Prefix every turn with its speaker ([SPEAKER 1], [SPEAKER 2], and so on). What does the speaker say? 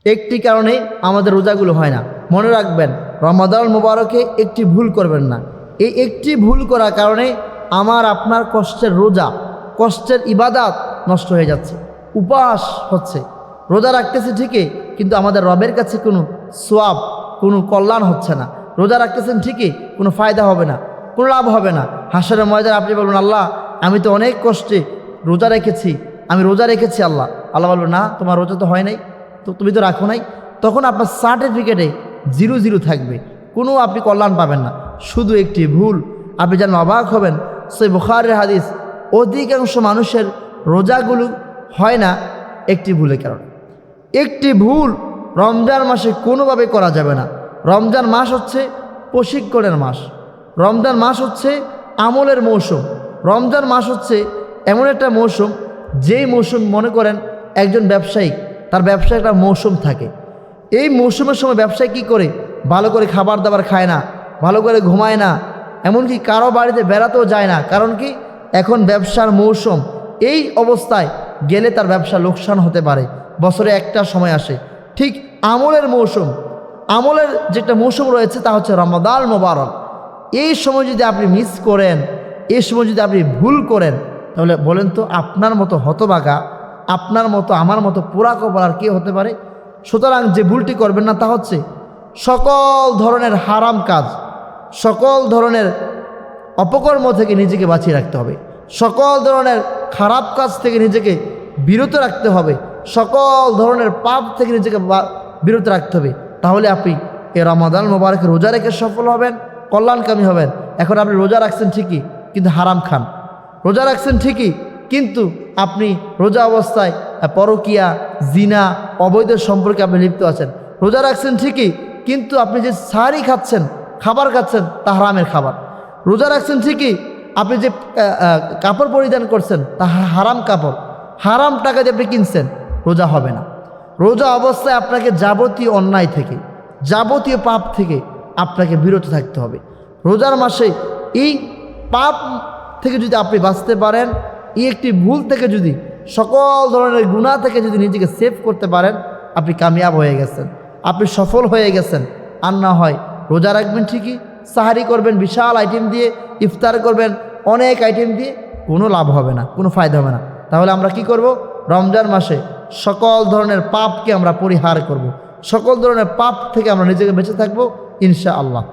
[SPEAKER 1] একটি কারণে আমাদের রোজাগুলো হয় না। মনে রাখবেন, রমাদান মোবারকে একটি ভুল করবেন না। এই একটি ভুল করার কারণে আমার আপনার কষ্টের রোজা, কষ্টের ইবাদাত নষ্ট হয়ে যাচ্ছে, উপবাস হচ্ছে, রোজা রাখতেছে ঠিকই, কিন্তু আমাদের রবের কাছে কোনো সোয়াব, কোনো কল্যাণ হচ্ছে না। রোজা রাখতেছেন ঠিকই, কোনো ফায়দা হবে না, কোনো লাভ হবে না। হাসরের ময়দানে আপনি বলবেন, আল্লাহ আমি তো অনেক কষ্টে রোজা রেখেছি, আমি রোজা রেখেছি। আল্লাহ বলবে, না তোমার রোজা তো হয় নাই, তো তুমি তো রাখো নাই। তখন আপনার সার্টিফিকেটে 0 থাকবে, কোনো আপনি কল্যাণ পাবেন না। শুধু একটি ভুল, আপনি যেন অবাক হবেন, সহিহ বুখারীর হাদিস, অধিকাংশ মানুষের রোজাগুলো হয় না একটি ভুলের কারণে। একটি ভুল রমজান মাসে কোনোভাবে করা যাবে না। রমজান মাস হচ্ছে প্রশিক্ষণের মাস, রমজান মাস হচ্ছে আমলের মৌসুম, রমজান মাস হচ্ছে এমন একটা মৌসুম, যেই মৌসুম মনে করেন একজন ব্যবসায়ী, তার ব্যবসায় একটা মৌসুম থাকে। এই মৌসুমের সময় ব্যবসায়ী কী করে? ভালো করে খাবার দাবার খায় না, ভালো করে ঘুমায় না, এমনকি কারো বাড়িতে বেড়াতেও যায় না। কারণ কি? এখন ব্যবসার মৌসুম। এই অবস্থায় গেলে তার ব্যবসা লোকসান হতে পারে। বছরে একটা সময় আসে, ঠিক আমলের মৌসুম, আমলের যেটা মৌসুম রয়েছে তা হচ্ছে রমাদান মোবারক। এই সময় যদি আপনি মিস করেন, এই সময় যদি আপনি ভুল করেন, তাহলে বলেন তো আপনার মতো হতভাগা, আপনার মতো আমার মতো পোড়া কপাল আর কে হতে পারে? সুতরাং যে ভুলটি করবেন না তা হচ্ছে সকল ধরনের হারাম কাজ, সকল ধরনের অপকর্ম থেকে নিজেকে বাঁচিয়ে রাখতে হবে, সকল ধরনের খারাপ কাজ থেকে নিজেকে বিরত রাখতে হবে, সকল ধরনের পাপ থেকে নিজেকে বিরত রাখতে হবে। তাহলে আপনি এই রমাদান মোবারকে রোজা রেখে সফল হবেন, কল্যাণকামী হবেন। এখন আপনি রোজা রাখছেন ঠিকই, কিন্তু হারাম খান। রোজা রাখছেন ঠিকই, কিন্তু আপনি রোজা অবস্থায় পরকিয়া, জিনা, অবৈধ সম্পর্কে আপনি লিপ্ত আছেন। রোজা রাখছেন ঠিকই, কিন্তু আপনি যে সাহারি খাচ্ছেন, খাবার খাচ্ছেন, তা হারামের খাবার। রোজা রাখছেন ঠিকই, আপনি যে কাপড় পরিধান করছেন তা হারাম কাপড়, হারাম টাকা দিয়ে আপনি কিনছেন, রোজা হবে না। রোজা অবস্থায় আপনাকে যাবতীয় অন্যায় থেকে, যাবতীয় পাপ থেকে আপনাকে বিরত থাকতে হবে। রোজার মাসে এই পাপ থেকে যদি আপনি বাঁচতে পারেন, এই একটি ভুল থেকে যদি, সকল ধরনের গুনাহ থেকে যদি নিজেকে সেভ করতে পারেন, আপনি কামিয়াব হয়ে গেছেন, আপনি সফল হয়ে গেছেন। আর না হয় রোজা রাখবেন ঠিকই, সাহারি করবেন বিশাল আইটেম দিয়ে, ইফতার করবেন অনেক আইটেম দিয়ে, কোনো লাভ হবে না, কোনো ফায়দা হবে না। তাহলে আমরা কি করব? রমজান মাসে সকল ধরনের পাপকে আমরা পরিহার করব, সকল ধরনের পাপ থেকে আমরা নিজেকে বেঁচে থাকবো ইনশাআল্লাহ।